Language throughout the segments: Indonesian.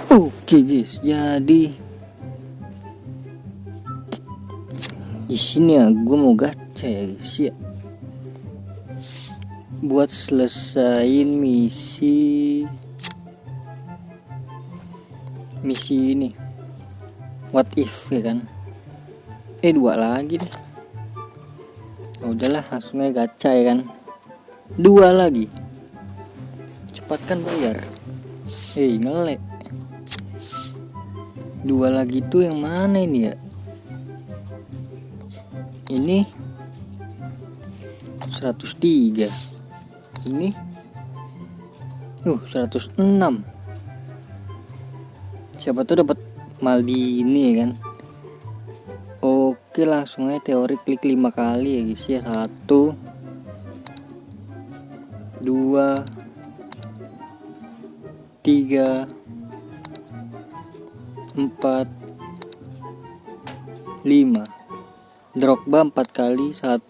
Oke guys, jadi di sini ya gue mau gacha ya guys ya, buat selesain misi ini what if ya kan. Dua lagi deh. Udahlah langsung aja gacha ya kan. Dua lagi, cepatkan bayar. Ngelek. Dua lagi tuh yang mana ini ya? Ini 103. Ini 106. Siapa tuh dapat Maldini ya kan. Oke, langsung aja teori klik 5 kali ya guys ya. 1 2 3 4 5. Drogba 4 kali. 1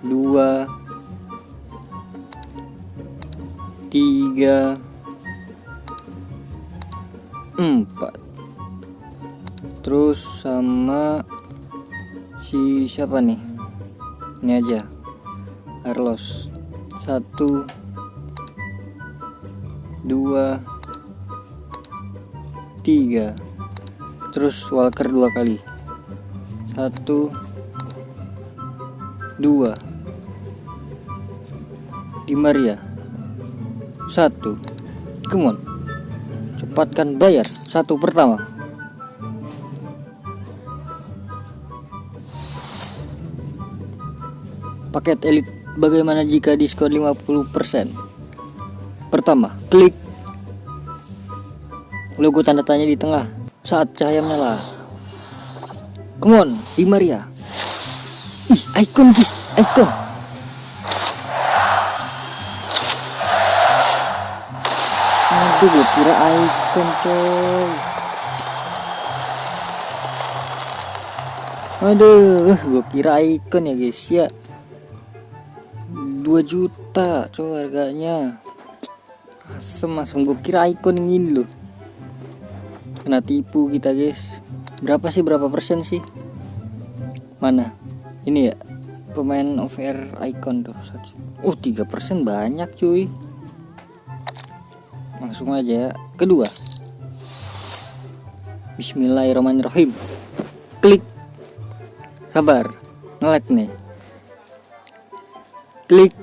2 3 4. Terus sama si siapa nih? Ini aja, Carlos. 1 2 3. Terus Walker 2 kali. 1 2. Di Maria 1. Come on, cepatkan bayar. 1 pertama. Paket elit bagaimana jika diskon 50%? Pertama, klik logo tanda tanya di tengah saat cahaya menyala. Come on, Di Maria. Icon guys, icon. Aduh, gue kira icon coy. Aduh, gue kira icon ya guys ya. 2 juta coy harganya. Asem gue kira icon yang ini loh. Kena tipu kita guys. Berapa persen sih? Mana? Ini ya, pemain OVR icon tuh. 3% banyak cuy. Langsung aja ya. Kedua, Bismillahirrahmanirrahim. Klik. Sabar, nge-lag nih. Klik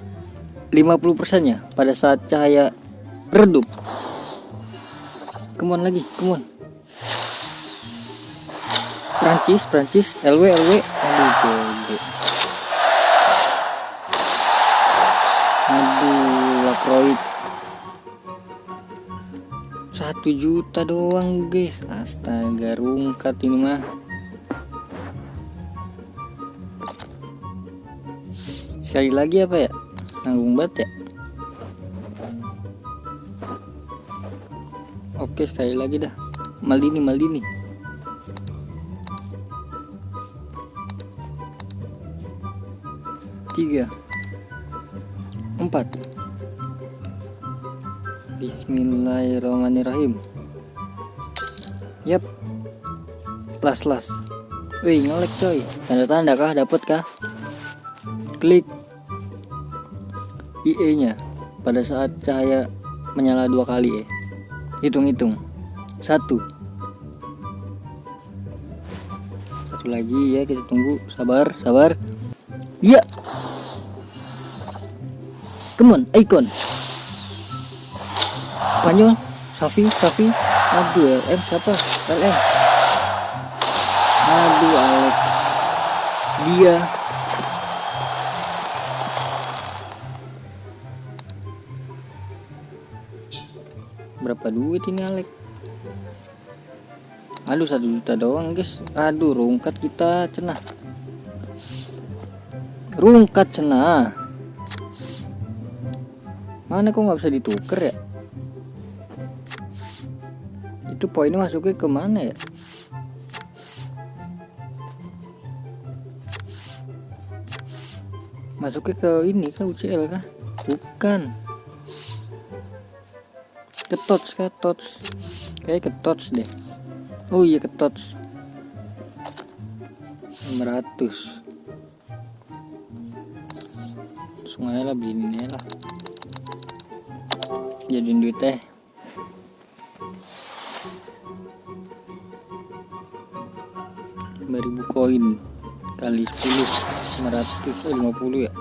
50% nya pada saat cahaya redup. Come on lagi, come on. Prancis, LW. Aduh, goge. Aduh, Lacroix. 1 juta doang guys. Astaga, rungkat ini mah. Sekali lagi apa ya? Nanggung banget ya. Oke, sekali lagi dah. Maldini. 3 4. Bismillahirrahmanirrahim. Yap. Las. Wih, ngelek coy. Tanda-tanda kah? Dapet kah? Klik IE nya pada saat cahaya menyala 2 kali ya. Hitung 1 lagi ya, kita tunggu. Sabar. Ya. Come on, icon. Spanyol, Safi. Aduh, LM siapa? LM. Aduh, Alex. Dia. Berapa duit ini Alex? Aduh, 1 juta doang guys. Aduh, rungkat kita cenah. Mana kok nggak bisa ditukar ya? Itu poinnya masuknya ke mana ya? Masuknya ke ini kah, UCL kah? Bukan. Ketots kayak ketots deh. Oh iya ketots 500. Langsung aja lah beli ini lah, jadiin duit teh. Ribu koin kali 10 550 ya.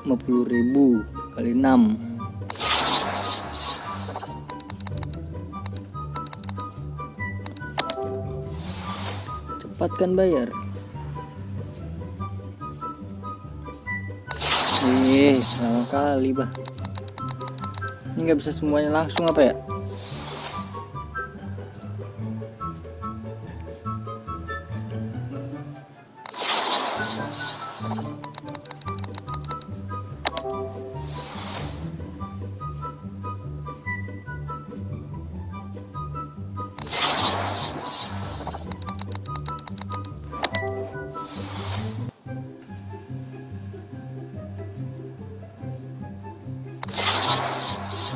Rp50.000 kali 6. Cepat kan bayar. Lama kali bah. Ini nggak bisa semuanya langsung apa ya?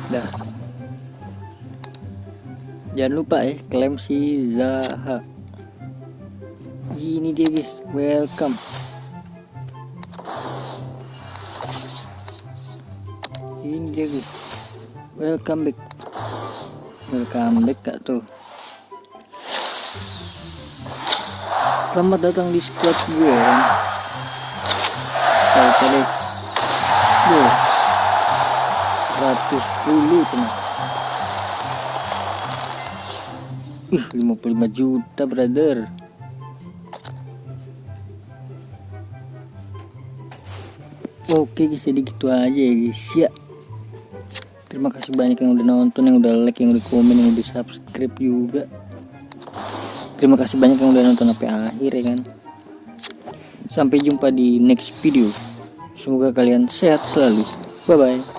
Dah. Jangan lupa klaim si Zaha. Ini dia guys, welcome. Ini dia guys, welcome back. Welcome back kak tuh. Selamat datang di squad gue kan. Felix. 110 kena. 55 juta brother. Oke guys, jadi gitu aja ya guys ya. Terima kasih banyak yang udah nonton, yang udah like, yang udah komen, yang udah subscribe juga. Terima kasih banyak yang udah nonton sampai akhir ya kan. Sampai jumpa di next video. Semoga kalian sehat selalu. Bye bye.